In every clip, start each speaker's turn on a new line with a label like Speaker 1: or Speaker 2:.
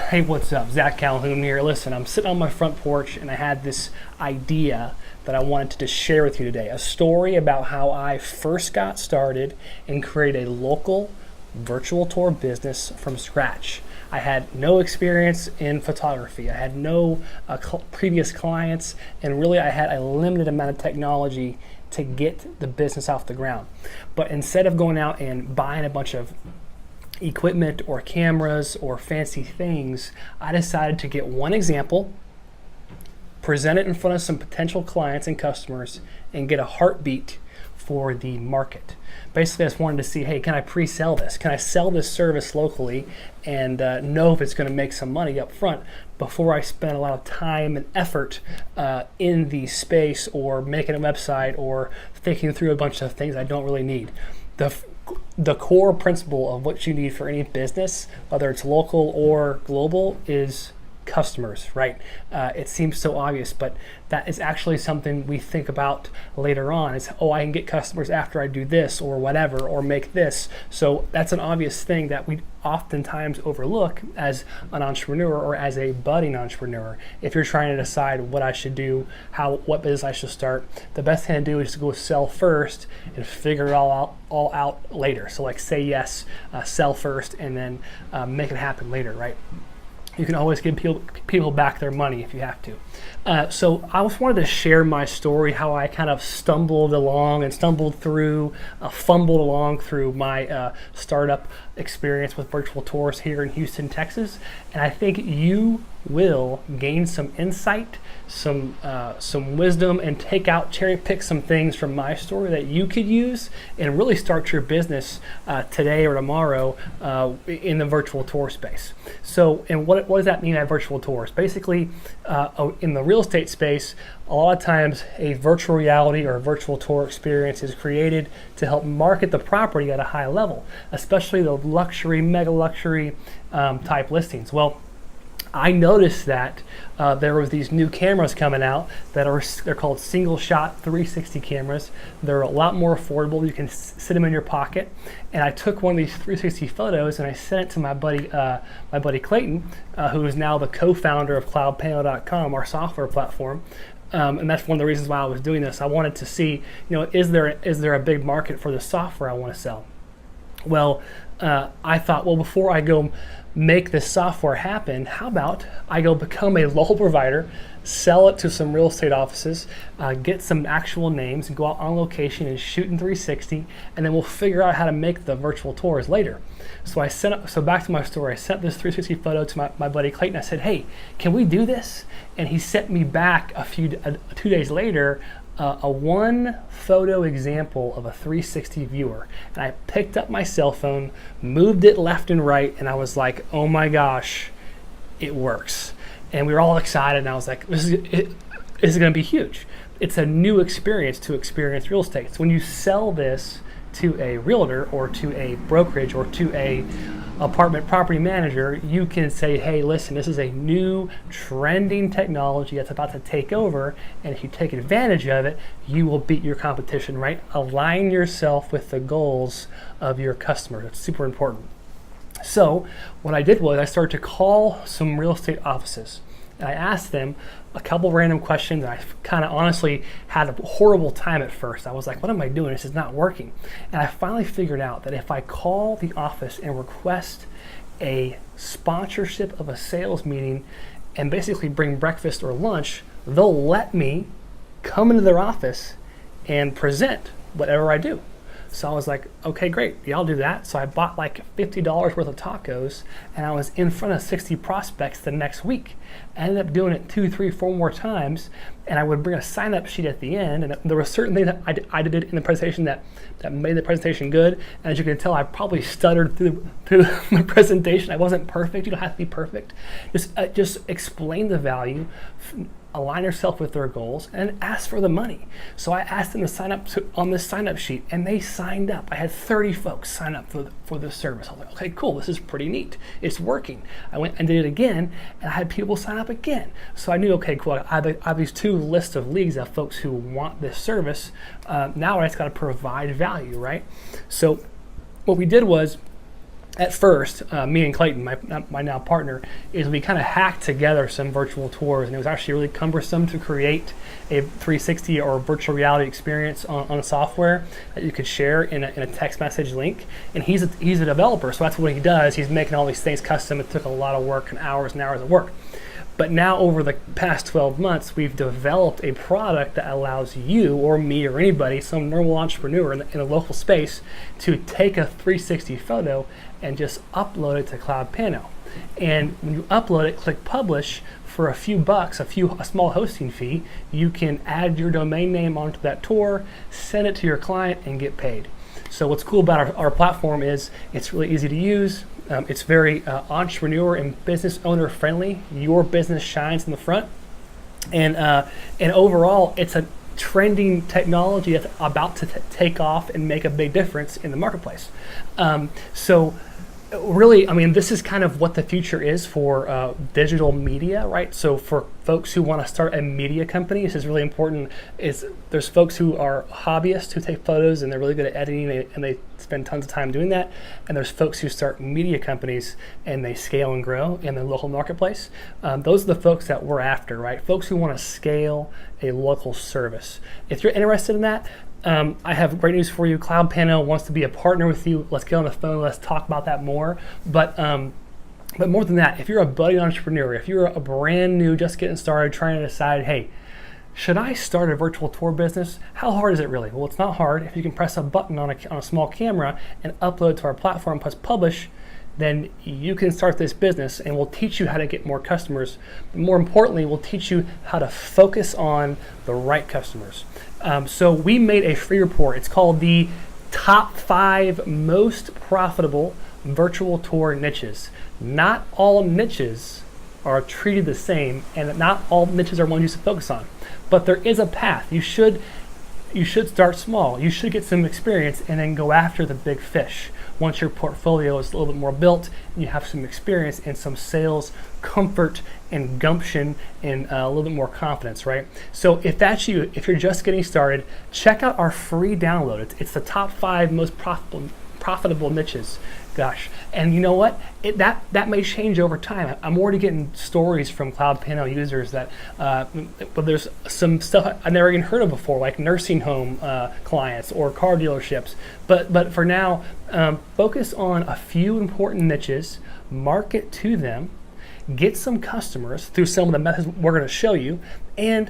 Speaker 1: Hey, what's up? Zach Calhoun here. Listen, I'm sitting on my front porch and I had this idea that I wanted to just share with you today. A story about how I first got started and created a local virtual tour business from scratch. I had no experience in photography. I had no previous clients, and really I had a limited amount of technology to get the business off the ground. But instead of going out and buying a bunch of equipment or cameras or fancy things, I decided to get one example, present it in front of some potential clients and customers, and get a heartbeat for the market. Basically, I just wanted to see, hey, can I pre-sell this? Can I sell this service locally and know if it's going to make some money up front before I spend a lot of time and effort in the space or making a website or thinking through a bunch of things I don't really need. The core principle of what you need for any business, whether it's local or global, is customers, right? It seems so obvious, but that is actually something we think about later on. Is, oh, I can get customers after I do this or whatever, or make this. So that's an obvious thing that we oftentimes overlook as an entrepreneur or as a budding entrepreneur. If you're trying to decide what I should do, what business I should start, the best thing to do is to go sell first and figure it all out later. So like say yes, sell first, and then make it happen later, right? You can always give people back their money if you have to. So I just wanted to share my story, how I kind of stumbled along and fumbled along through my startup experience with virtual tours here in Houston, Texas. And I think you will gain some insight, some wisdom, and cherry pick some things from my story that you could use and really start your business today or tomorrow in the virtual tour space. So, and what does that mean by virtual tours? Basically, in the real estate space, a lot of times a virtual reality or a virtual tour experience is created to help market the property at a high level, especially the luxury, mega luxury type listings. Well, I noticed that there was these new cameras coming out they're called single shot 360 cameras. They're a lot more affordable. You can sit them in your pocket. And I took one of these 360 photos and I sent it to my buddy Clayton, who is now the co-founder of CloudPano.com, our software platform. And that's one of the reasons why I was doing this. I wanted to see, is there a big market for the software I want to sell? Well, I thought, before I go make this software happen, how about I go become a local provider, sell it to some real estate offices, get some actual names, and go out on location and shoot in 360, and then we'll figure out how to make the virtual tours later. So back to my story, I sent this 360 photo to my buddy Clayton. I said, hey, can we do this? And he sent me back 2 days later a one photo example of a 360 viewer. And I picked up my cell phone, moved it left and right, and I was like, oh my gosh, it works. And we were all excited, and I was like, this is going to be huge. It's a new experience to experience real estate. So when you sell this to a realtor or to a brokerage or to a apartment property manager, you can say, hey, listen, this is a new trending technology that's about to take over, and if you take advantage of it, you will beat your competition, right? Align yourself with the goals of your customer. That's super important. So what I did was I started to call some real estate offices, and I asked them a couple random questions. I kind of honestly had a horrible time at first. I was like, what am I doing? This is not working. And I finally figured out that if I call the office and request a sponsorship of a sales meeting and basically bring breakfast or lunch, they'll let me come into their office and present whatever I do. So I was like, okay, great, yeah, I'll do that. So I bought like $50 worth of tacos, and I was in front of 60 prospects the next week. I ended up doing it 2, 3, 4 more times, and I would bring a sign-up sheet at the end, and there were certain things that I did in the presentation that made the presentation good. And as you can tell, I probably stuttered through my presentation. I wasn't perfect. You don't have to be perfect. Just explain the value, align yourself with their goals, and ask for the money. So I asked them to sign up on this sign-up sheet, and they signed up. I had 30 folks sign up for this service. I was like, okay, cool, this is pretty neat. It's working. I went and did it again, and I had people sign up again. So I knew, okay, cool, I have these 2 lists of leads of folks who want this service. Now I just got to provide value, right? So what we did was at first, me and Clayton, my now partner, is we kind of hacked together some virtual tours, and it was actually really cumbersome to create a 360 or virtual reality experience on software that you could share in a text message link. And he's a developer, so that's what he does. He's making all these things custom. It took a lot of work and hours of work. But now over the past 12 months, we've developed a product that allows you or me or anybody, some normal entrepreneur in a local space, to take a 360 photo and just upload it to CloudPano. And when you upload it, click publish. For a few bucks, a small hosting fee, you can add your domain name onto that tour, send it to your client, and get paid. So what's cool about our platform is it's really easy to use. It's very entrepreneur and business owner friendly. Your business shines in the front, and overall, it's a trending technology that's about to take off and make a big difference in the marketplace. So really, I mean, this is kind of what the future is for digital media, right? So for folks who want to start a media company, this is really important. There's folks who are hobbyists who take photos and they're really good at editing and they spend tons of time doing that. And there's folks who start media companies and they scale and grow in the local marketplace. Those are the folks that we're after, right? Folks who want to scale a local service. If you're interested in that, I have great news for you. CloudPano wants to be a partner with you. Let's get on the phone. Let's talk about that more. But more than that, if you're a budding entrepreneur, if you're a brand new, just getting started, trying to decide, hey, should I start a virtual tour business? How hard is it really? Well, it's not hard. If you can press a button on a small camera and upload to our platform, plus publish, then you can start this business, and we'll teach you how to get more customers. But more importantly, we'll teach you how to focus on the right customers. So we made a free report. It's called the Top 5 Most Profitable Virtual Tour Niches. Not all niches are treated the same, and not all niches are ones you should focus on. But there is a path. You should start small. You should get some experience and then go after the big fish. Once your portfolio is a little bit more built and you have some experience and some sales comfort and gumption and a little bit more confidence, right? So if that's you, if you're just getting started, check out our free download. It's the top 5 most profitable niches. Gosh, and you know what? That may change over time. I'm already getting stories from CloudPano users that, but there's some stuff I've never even heard of before, like nursing home clients or car dealerships. But for now, focus on a few important niches, market to them, get some customers through some of the methods we're going to show you, and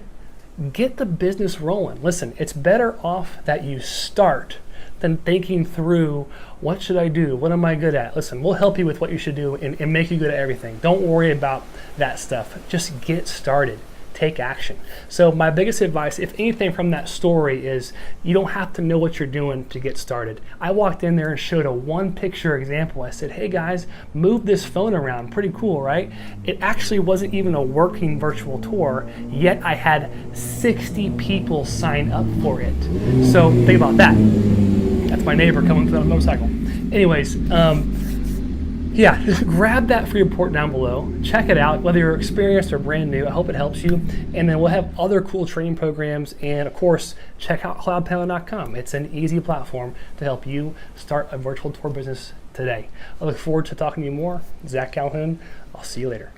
Speaker 1: get the business rolling. Listen, it's better off that you start than thinking through, what should I do? What am I good at? Listen, we'll help you with what you should do and make you good at everything. Don't worry about that stuff. Just get started. Take action. So my biggest advice, if anything from that story, is you don't have to know what you're doing to get started. I walked in there and showed a one picture example. I said, hey guys, move this phone around. Pretty cool, right? It actually wasn't even a working virtual tour, yet I had 60 people sign up for it. So think about that. That's my neighbor coming through on a motorcycle. Anyways, yeah, just grab that free report down below. Check it out, whether you're experienced or brand new. I hope it helps you. And then we'll have other cool training programs. And of course, check out CloudPano.com. It's an easy platform to help you start a virtual tour business today. I look forward to talking to you more. Zach Calhoun. I'll see you later.